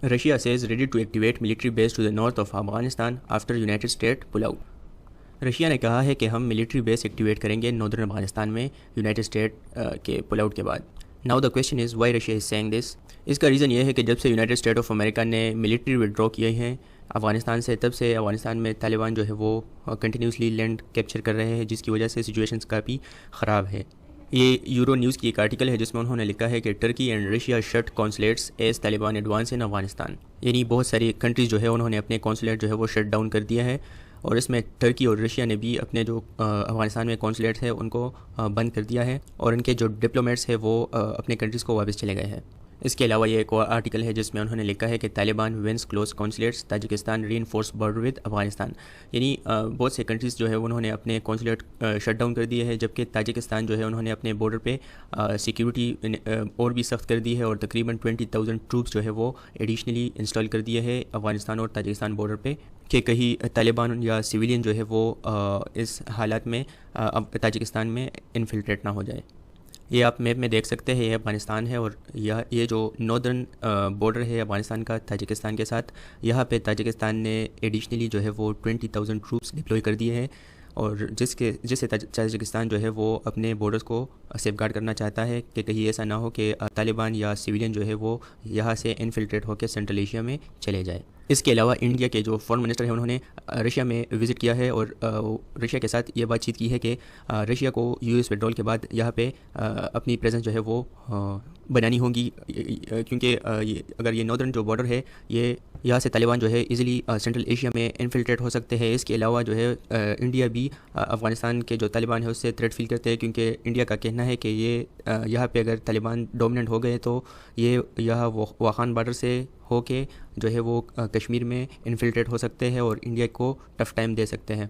Russia says ready to activate military base to the north of Afghanistan after United States pull out. Russia نے کہا ہے کہ ہم military بیس activate کریں گے ناردرن افغانستان میں یونائٹڈ اسٹیٹ کے پل آؤٹ کے بعد. Now the question is why Russia is seeing this. اس کا ریزن یہ ہے کہ جب سے یونائٹڈ اسٹیٹ آف امریکہ نے ملٹری ودرا کیے ہیں افغانستان سے، تب سے افغانستان میں طالبان جو ہے وہ کنٹینیوسلی لینڈ کیپچر کر رہے ہیں، جس کی وجہ سے سچویشنز کافی خراب ہے. یہ یورو نیوز کی ایک آرٹیکل ہے جس میں انہوں نے لکھا ہے کہ Turkey and Russia shut consulates as Taliban advance in Afghanistan. یعنی بہت ساری کنٹریز جو ہے انہوں نے اپنے کونسلیٹ جو ہے وہ شٹ ڈاؤن کر دیا ہے، اور اس میں ٹرکی اور رشیا نے بھی اپنے جو افغانستان میں کونسلیٹس ہیں ان کو بند کر دیا ہے، اور ان کے جو ڈپلومیٹس ہیں وہ اپنے کنٹریز کو واپس چلے گئے ہیں. اس کے علاوہ یہ ایک اور آرٹیکل ہے جس میں انہوں نے لکھا ہے کہ Taliban once close consulates Tajikistan reinforce border with Afghanistan. یعنی بہت سے کنٹریز جو ہے انہوں نے اپنے کونسلیٹ شٹ ڈاؤن کر دیے ہیں، جبکہ تاجکستان جو ہے انہوں نے اپنے بارڈر پہ سیکیورٹی اور بھی سخت کر دی ہے، اور تقریباً 20,000 ٹروپس جو ہے وہ ایڈیشنلی انسٹال کر دیے ہے افغانستان اور تاجکستان بارڈر پہ، کہ کہیں طالبان یا سویلین جو ہے وہ اس حالات میں تاجکستان میں انفلٹریٹ نہ ہو جائے. یہ آپ میپ میں دیکھ سکتے ہیں، یہ افغانستان ہے، اور یہ جو ناردرن بارڈر ہے افغانستان کا تاجکستان کے ساتھ، یہاں پہ تاجکستان نے ایڈیشنلی جو ہے وہ 20,000 ٹروپس ڈپلوائے کر دیے ہیں، اور جس سے تاجکستان جو ہے وہ اپنے بارڈرز کو سیف گارڈ کرنا چاہتا ہے کہ کہیں ایسا نہ ہو کہ طالبان یا سویلین جو ہے وہ یہاں سے انفلٹریٹ ہو کے سینٹرل ایشیا میں چلے جائے. اس کے علاوہ انڈیا کے جو فارن منسٹر ہیں انہوں نے رشیا میں وزٹ کیا ہے، اور رشیا کے ساتھ یہ بات چیت کی ہے کہ رشیا کو یو ایس وڈرول کے بعد یہاں پہ اپنی پریزنس جو ہے وہ بنانی ہوگی، کیونکہ اگر یہ ناردرن جو بارڈر ہے یہ یہاں سے طالبان جو ہے ایزیلی سینٹرل ایشیا میں انفلٹریٹ ہو سکتے ہیں. اس کے علاوہ جو ہے انڈیا بھی افغانستان کے جو طالبان ہے اس سے تھریٹ فیل کرتے ہیں، کیونکہ انڈیا کا کہنا ہے کہ یہاں پہ اگر طالبان ڈومیننٹ ہو گئے تو یہ یہاں واخان بارڈر سے ہو کے جو ہے وہ کشمیر میں انفلٹریٹ ہو سکتے ہیں اور انڈیا کو ٹف ٹائم دے سکتے ہیں.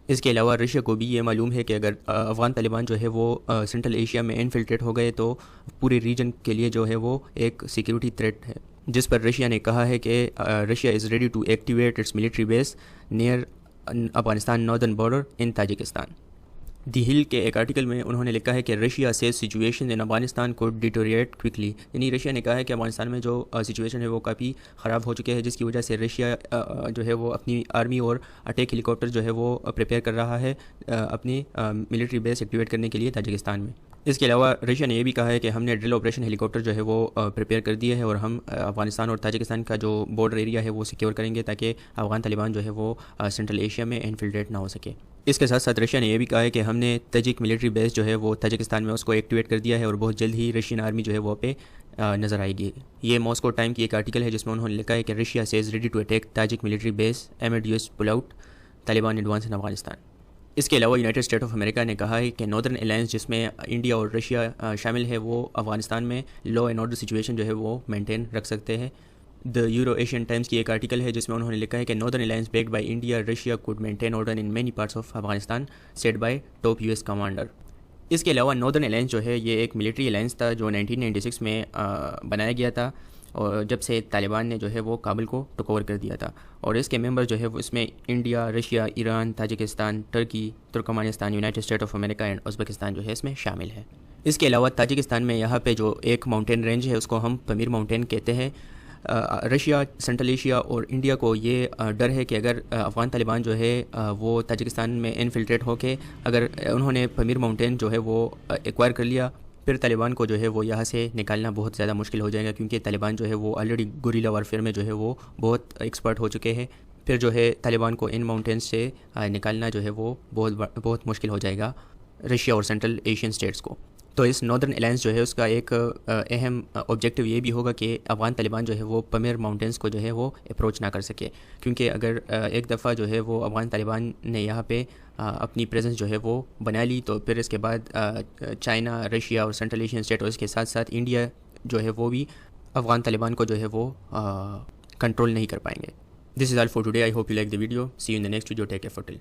اس کے علاوہ رشیا کو بھی یہ معلوم ہے کہ اگر افغان طالبان جو ہے وہ سینٹرل ایشیا میں انفلٹریٹ ہو گئے تو پورے ریجن کے لیے جو ہے وہ ایک سیکیورٹی تھریٹ ہے، جس پر رشیا نے کہا ہے کہ Russia is ready to activate its military base near Afghanistan northern border in Tajikistan. The Hill کے ایک آرٹیکل میں انہوں نے لکھا ہے کہ رشیا سے سچویشن ان افغانستان کو ڈیٹوریٹ کوئکلی. یعنی رشیا نے کہا ہے کہ افغانستان میں جو سچویشن ہے وہ کافی خراب ہو چکے ہیں، جس کی وجہ سے رشیا جو ہے وہ اپنی آرمی اور اٹیک ہیلی کاپٹر جو ہے وہ پریپیئر کر رہا ہے اپنی ملٹری بیس ایکٹیویٹ کرنے کے لیے تاجکستان میں. اس کے علاوہ رشیا نے یہ بھی کہا ہے کہ ہم نے ڈرل آپریشن ہیلی کاپٹر جو ہے وہ پریپیئر کر دیے ہے، اور ہم افغانستان اور تاجکستان کا جو بارڈر ایریا ہے وہ سیکیور کریں گے تاکہ افغان طالبان جو ہے وہ سینٹرل ایشیا میں انفلٹریٹ نہ ہو سکے. اس کے ساتھ ساتھ رشیا نے یہ بھی کہا ہے کہ ہم نے تاجک ملٹری بیس جو ہے وہ تاجکستان میں اس کو ایکٹیویٹ کر دیا ہے، اور بہت جلد ہی رشین آرمی جو ہے وہ پہ نظر آئے گی. یہ ماسکو ٹائم کی ایک آرٹیکل ہے جس میں انہوں نے لکھا ہے کہ Russia says ready to attack Tajik military base amid U S pull out Taliban advance in Afghanistan. اس کے علاوہ یونائٹڈ اسٹیٹ آف امریکہ نے کہا ہے کہ ناردرن الائنس جس میں انڈیا اور رشیا شامل ہے وہ افغانستان میں لا اینڈ آرڈر سچویشن جو ہے وہ مینٹین رکھ سکتے ہیں. دا یورو ایشین ٹائمز کی ایک آرٹیکل ہے جس میں انہوں نے لکھا ہے کہ northern alliance backed by India Russia could maintain order in many parts of Afghanistan said by top U S commander. اس کے علاوہ ناردرن الائنس جو ہے یہ ایک ملٹری الائنس تھا جو 1996 میں بنایا گیا تھا، اور جب سے طالبان نے جو ہے وہ کابل کو ٹیک اوور کر دیا تھا، اور اس کے ممبر جو ہے وہ اس میں انڈیا، رشیا، ایران، تاجکستان، ترکی، Turkmenistan, United State of America and Uzbekistan جو ہے اس میں شامل ہے. اس کے علاوہ تاجکستان میں یہاں پہ جو ایک ماؤنٹین رینج ہے اس کو ہم پمیر ماؤنٹین کہتے ہیں. رشیا، سینٹرل ایشیا اور انڈیا کو یہ ڈر ہے کہ اگر افغان طالبان جو ہے وہ تاجکستان میں انفلٹریٹ ہو کے اگر انہوں نے پمیر ماؤنٹین جو ہے وہ ایکوائر کر لیا، پھر طالبان کو جو ہے وہ یہاں سے نکالنا بہت زیادہ مشکل ہو جائے گا، کیونکہ طالبان جو ہے وہ آلریڈی گوریلا وارفیئر میں جو ہے وہ بہت ایکسپرٹ ہو چکے ہیں. پھر جو ہے طالبان کو ان ماؤنٹینس سے نکالنا جو ہے وہ بہت مشکل ہو جائے گا رشیا اور سینٹرل ایشین اسٹیٹس کو. تو اس ناردرن الائنس جو ہے اس کا ایک اہم آبجیکٹیو یہ بھی ہوگا کہ افغان طالبان جو ہے وہ پمیر ماؤنٹینس کو جو ہے وہ اپروچ نہ کر سکے، کیونکہ اگر ایک دفعہ جو ہے وہ افغان طالبان نے یہاں پہ اپنی پریزنس جو ہے وہ بنا لی تو پھر اس کے بعد چائنا، رشیا اور سینٹرل ایشین اسٹیٹ اور اس کے ساتھ ساتھ انڈیا جو ہے وہ بھی افغان طالبان کو جو ہے وہ کنٹرول نہیں کر پائیں گے. This is all for today. I hope you like the video. See you in the next video. Take care for till.